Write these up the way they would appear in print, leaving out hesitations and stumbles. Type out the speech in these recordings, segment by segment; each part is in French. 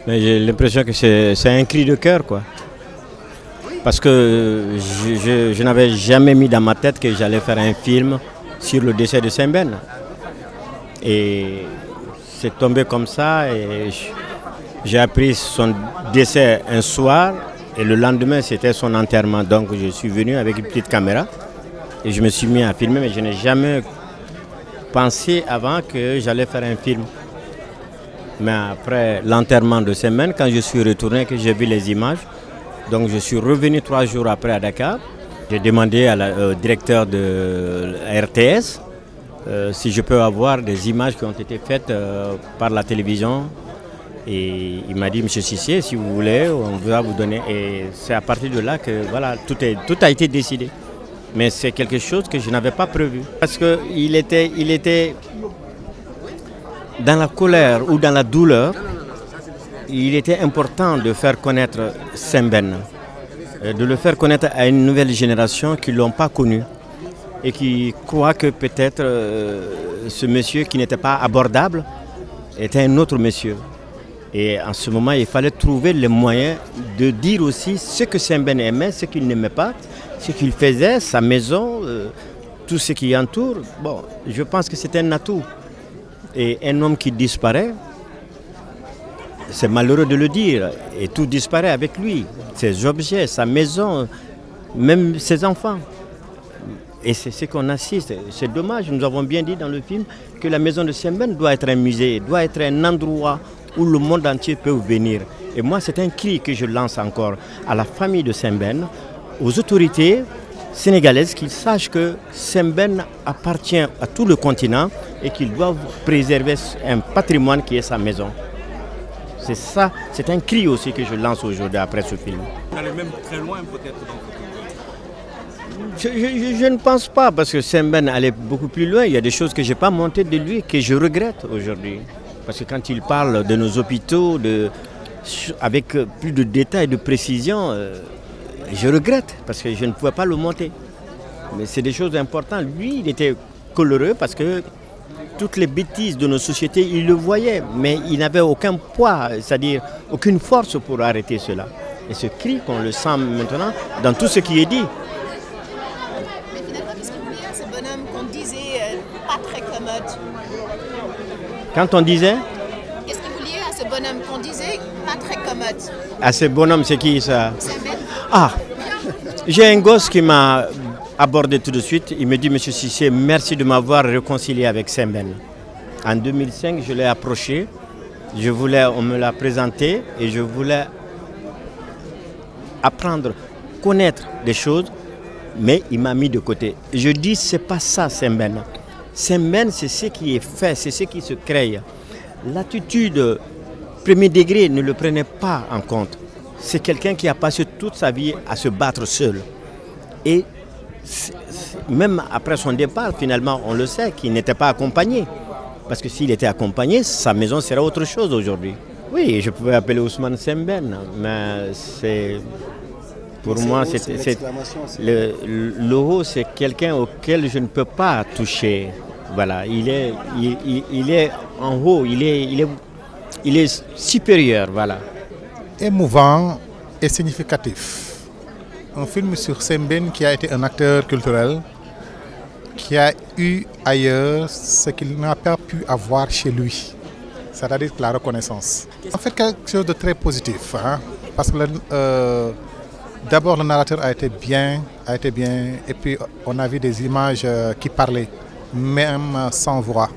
Mais j'ai l'impression que c'est un cri de cœur, quoi. Parce que je n'avais jamais mis dans ma tête que j'allais faire un film sur le décès de Sembène. Et c'est tombé comme ça et j'ai appris son décès un soir et le lendemain c'était son enterrement. Donc je suis venu avec une petite caméra et je me suis mis à filmer, mais je n'ai jamais pensé avant que j'allais faire un film. Mais après l'enterrement de Sembène, quand je suis retourné, que j'ai vu les images, donc je suis revenu 3 jours après à Dakar. J'ai demandé au directeur de la RTS si je peux avoir des images qui ont été faites par la télévision. Et il m'a dit, M. Cissé, si vous voulez, on va vous donner. Et c'est à partir de là que voilà, tout a été décidé. Mais c'est quelque chose que je n'avais pas prévu. Parce qu'il était dans la colère ou dans la douleur. Il était important de faire connaître Sembène, de le faire connaître à une nouvelle génération qui ne l'ont pas connu et qui croit que peut-être ce monsieur qui n'était pas abordable était un autre monsieur. Et en ce moment, il fallait trouver les moyens de dire aussi ce que Sembène aimait, ce qu'il n'aimait pas, ce qu'il faisait, sa maison, tout ce qui entoure. Bon, je pense que c'est un atout. Et un homme qui disparaît, c'est malheureux de le dire, et tout disparaît avec lui, ses objets, sa maison, même ses enfants. Et c'est ce qu'on assiste. C'est dommage, nous avons bien dit dans le film que la maison de Sembène doit être un musée, doit être un endroit où le monde entier peut venir. Et moi, c'est un cri que je lance encore à la famille de Sembène, aux autorités sénégalaises, qu'ils sachent que Sembène appartient à tout le continent et qu'ils doivent préserver un patrimoine qui est sa maison. C'est ça, c'est un cri aussi que je lance aujourd'hui après ce film. Vous allez même très loin peut-être dans je ne pense pas, parce que Sembène allait beaucoup plus loin. Il y a des choses que je n'ai pas montées de lui que je regrette aujourd'hui. Parce que quand il parle de nos hôpitaux, avec plus de détails, de précision, je regrette parce que je ne pouvais pas le monter. Mais c'est des choses importantes. Lui, il était coloreux parce que toutes les bêtises de nos sociétés, il le voyait, mais il n'avait aucun poids, c'est-à-dire aucune force pour arrêter cela. Et ce cri, qu'on le sent maintenant dans tout ce qui est dit. Mais finalement, qu'est-ce qu'il voulait à ce bonhomme qu'on disait pas très commode? Quand on disait? Qu'est-ce qu'il voulait à ce bonhomme qu'on disait pas très commode? À ce bonhomme, c'est qui ça? Sembène. Ah, j'ai un gosse qui m'a abordé tout de suite. Il me dit, Monsieur Cissé, merci de m'avoir réconcilié avec Sembène. En 2005, je l'ai approché. On me l'a présenté et je voulais apprendre, connaître des choses, mais il m'a mis de côté. Je dis, c'est pas ça Sembène. Sembène, c'est ce qui est fait, c'est ce qui se crée. L'attitude premier degré ne le prenait pas en compte. C'est quelqu'un qui a passé toute sa vie à se battre seul. Et même après son départ, finalement, on le sait qu'il n'était pas accompagné. Parce que s'il était accompagné, sa maison serait autre chose aujourd'hui. Oui, je pouvais appeler Ousmane Sembène, mais c'est... Pour moi, le haut, c'est quelqu'un auquel je ne peux pas toucher. Voilà, il est en haut, il est supérieur, voilà. Émouvant et significatif. Un film sur Sembène qui a été un acteur culturel, qui a eu ailleurs ce qu'il n'a pas pu avoir chez lui, c'est-à-dire la reconnaissance. En fait, quelque chose de très positif, hein, parce que d'abord le narrateur a été bien, et puis on a vu des images qui parlaient, même sans voix,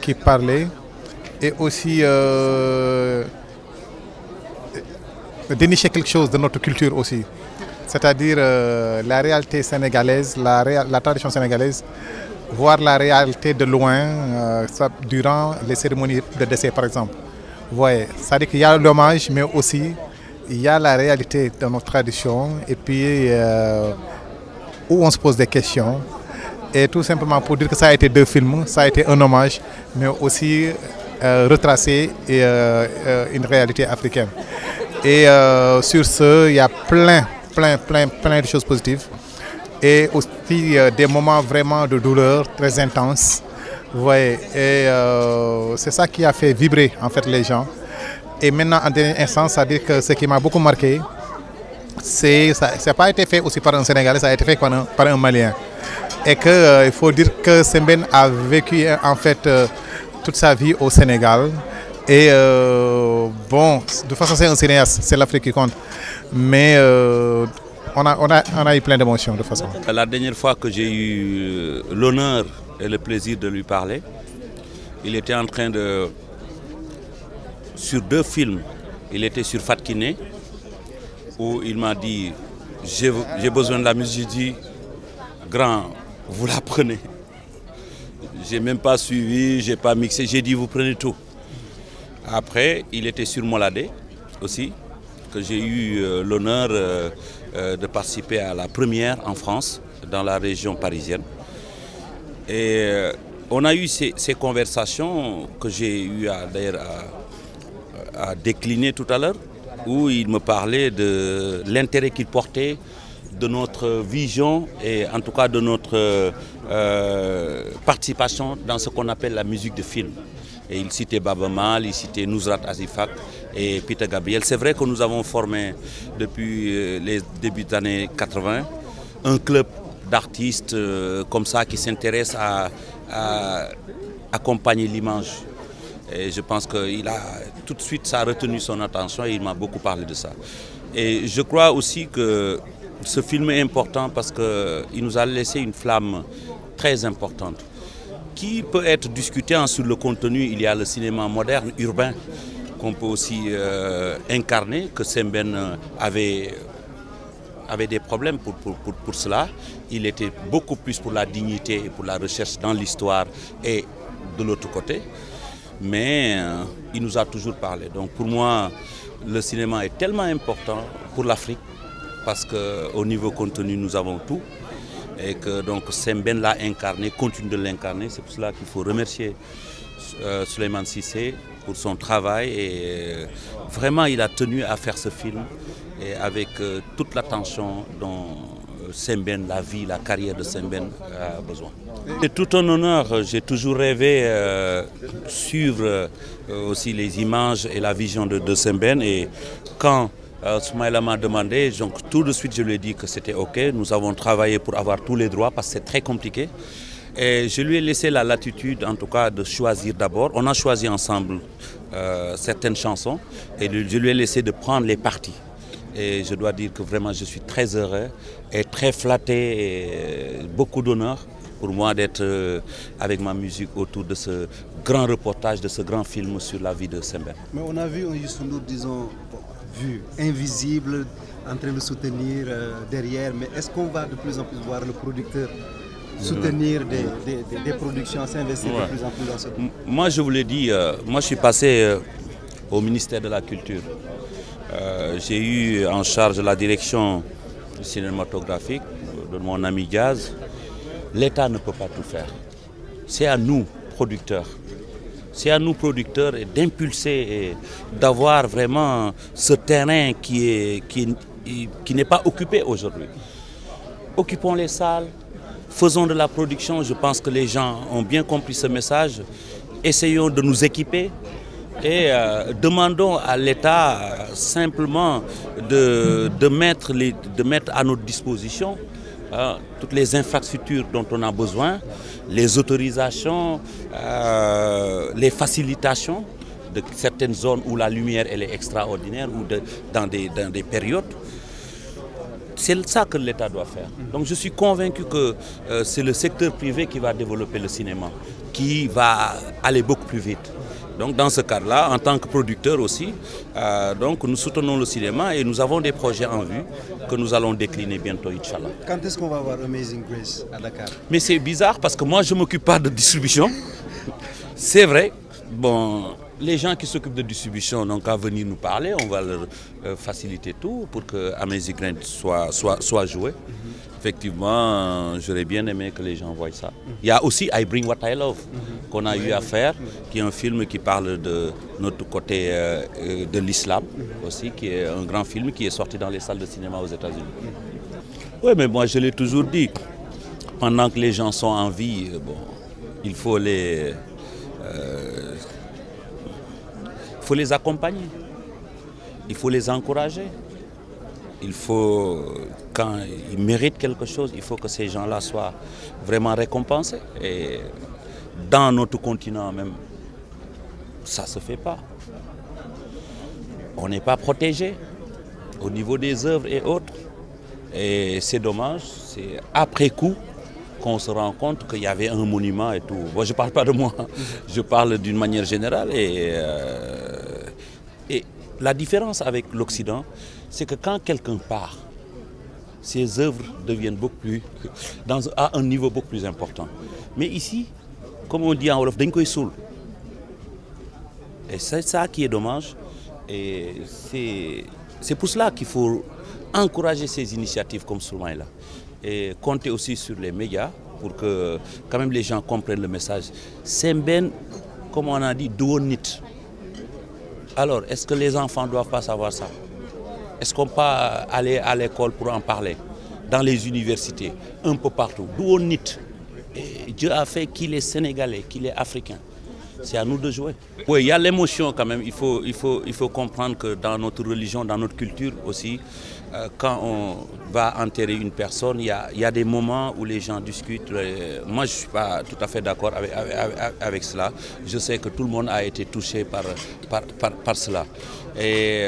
qui parlaient, et aussi dénicher quelque chose de notre culture aussi. C'est-à-dire la réalité sénégalaise, la tradition sénégalaise, voir la réalité de loin durant les cérémonies de décès par exemple. Vous voyez, c'est-à-dire qu'il y a l'hommage, mais aussi il y a la réalité de notre tradition et puis où on se pose des questions. Et tout simplement pour dire que ça a été 2 films, ça a été un hommage, mais aussi retracer une réalité africaine. Et sur ce, il y a plein de choses positives et aussi des moments vraiment de douleur très intenses. Vous voyez, et c'est ça qui a fait vibrer en fait les gens. Et maintenant, en dernière instance, c'est-à-dire que ce qui m'a beaucoup marqué, ça n'a pas été fait aussi par un Sénégalais, ça a été fait par un Malien. Et qu'il faut dire que Sembène a vécu en fait toute sa vie au Sénégal. Et bon, de toute façon, c'est un cinéaste, c'est l'Afrique qui compte. Mais on a eu plein d'émotions de toute façon. La dernière fois que j'ai eu l'honneur et le plaisir de lui parler, il était en train de... Sur 2 films, il était sur Fatkiné, où il m'a dit « J'ai besoin de la musique ». J'ai dit « Grand, vous la prenez ». Je n'ai même pas suivi, je n'ai pas mixé, j'ai dit « Vous prenez tout ». Après, il était sur Moladé aussi, que j'ai eu l'honneur de participer à la première en France, dans la région parisienne. Et on a eu ces conversations que j'ai eu d'ailleurs à décliner tout à l'heure, où il me parlait de l'intérêt qu'il portait, de notre vision et en tout cas de notre participation dans ce qu'on appelle la musique de film. Et il citait Baba Mal, il citait Nusrat Azifak et Peter Gabriel. C'est vrai que nous avons formé depuis les débuts des années 80 un club d'artistes comme ça qui s'intéresse à accompagner l'image. Et je pense que tout de suite ça a retenu son attention et il m'a beaucoup parlé de ça. Et je crois aussi que ce film est important parce qu'il nous a laissé une flamme très importante qui peut être discutée sur le contenu. Il y a le cinéma moderne, urbain, qu'on peut aussi incarner, que Sembène avait des problèmes pour cela. Il était beaucoup plus pour la dignité et pour la recherche dans l'histoire et de l'autre côté. Mais il nous a toujours parlé. Donc pour moi, le cinéma est tellement important pour l'Afrique parce qu'au niveau contenu, nous avons tout. Et que donc Sembène l'a incarné, continue de l'incarner. C'est pour cela qu'il faut remercier Souleymane Cissé pour son travail. Et vraiment, il a tenu à faire ce film et avec toute l'attention dont Sembène, la vie, la carrière de Sembène a besoin. C'est tout un honneur. J'ai toujours rêvé suivre aussi les images et la vision de Sembène. Et quand Soumaïla m'a demandé, donc tout de suite je lui ai dit que c'était OK. Nous avons travaillé pour avoir tous les droits parce que c'est très compliqué. Et je lui ai laissé la latitude en tout cas de choisir d'abord. On a choisi ensemble certaines chansons et je lui ai laissé de prendre les parties. Et je dois dire que vraiment je suis très heureux et très flatté et beaucoup d'honneur pour moi d'être avec ma musique autour de ce grand reportage, de ce grand film sur la vie de Sembène. Mais on a vu un Youssou N'Dour, disons, vu, invisible, en train de soutenir derrière. Mais est-ce qu'on va de plus en plus voir le producteur soutenir des productions, s'investir de plus en plus dans ce truc? Moi je vous l'ai dit, moi je suis passé au ministère de la Culture. J'ai eu en charge la direction cinématographique de mon ami Gaz. L'État ne peut pas tout faire. C'est à nous, producteurs. C'est à nous, producteurs, d'impulser et d'avoir vraiment ce terrain qui n'est pas occupé aujourd'hui. Occupons les salles, faisons de la production. Je pense que les gens ont bien compris ce message. Essayons de nous équiper. Et demandons à l'État simplement de mettre à notre disposition toutes les infrastructures dont on a besoin, les autorisations, les facilitations de certaines zones où la lumière elle est extraordinaire ou dans des périodes. C'est ça que l'État doit faire. Donc je suis convaincu que c'est le secteur privé qui va développer le cinéma, qui va aller beaucoup plus vite. Donc dans ce cadre-là, en tant que producteur aussi, donc nous soutenons le cinéma et nous avons des projets en vue que nous allons décliner bientôt, Inch'Allah. Quand est-ce qu'on va voir Amazing Grace à Dakar? Mais c'est bizarre parce que moi je ne m'occupe pas de distribution. C'est vrai. Bon, les gens qui s'occupent de distribution n'ont qu'à venir nous parler, on va leur faciliter tout pour que Amazing Grace soit joué. Effectivement, j'aurais bien aimé que les gens voient ça. Il y a aussi I Bring What I Love qu'on a eu à faire, qui est un film qui parle de notre côté de l'islam aussi, qui est un grand film qui est sorti dans les salles de cinéma aux États-Unis. Oui, mais moi je l'ai toujours dit, pendant que les gens sont en vie, bon, il faut les accompagner. il faut les encourager. Il faut, quand ils méritent quelque chose, il faut que ces gens-là soient vraiment récompensés. Et dans notre continent même, ça ne se fait pas. On n'est pas protégé au niveau des œuvres et autres. Et c'est dommage, c'est après coup qu'on se rend compte qu'il y avait un monument et tout. Bon, je ne parle pas de moi, je parle d'une manière générale. Et la différence avec l'Occident, c'est que quand quelqu'un part, ses œuvres deviennent beaucoup plus, à un niveau beaucoup plus important. Mais ici, comme on dit en Wolof, dañ koy suul. Et c'est ça qui est dommage. Et c'est pour cela qu'il faut encourager ces initiatives comme Soumaïla. Et compter aussi sur les médias pour que quand même les gens comprennent le message. Sembène, comme on a dit, douonit. Alors, est-ce que les enfants ne doivent pas savoir ça? Est-ce qu'on peut aller à l'école pour en parler? Dans les universités, un peu partout. Douonit. Et Dieu a fait qu'il est sénégalais, qu'il est africain. C'est à nous de jouer. Oui, il y a l'émotion quand même. Il faut comprendre que dans notre religion, dans notre culture aussi, quand on va enterrer une personne, il y a des moments où les gens discutent. Moi, je ne suis pas tout à fait d'accord avec cela. Je sais que tout le monde a été touché par cela. Et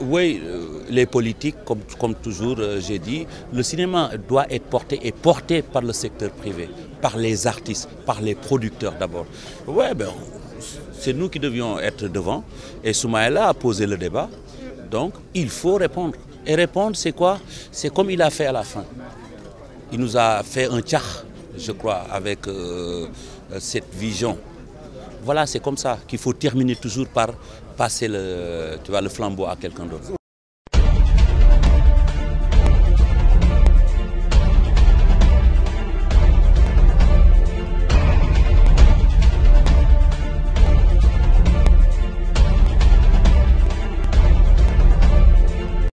oui, les politiques, comme toujours j'ai dit, le cinéma doit être porté par le secteur privé, par les artistes, par les producteurs d'abord. Ouais, ben, c'est nous qui devions être devant. Et Soumaïla a posé le débat. Donc, il faut répondre. Et répondre, c'est quoi? C'est comme il a fait à la fin. Il nous a fait un tchah, je crois, avec cette vision. Voilà, c'est comme ça qu'il faut terminer toujours par passer le flambeau à quelqu'un d'autre.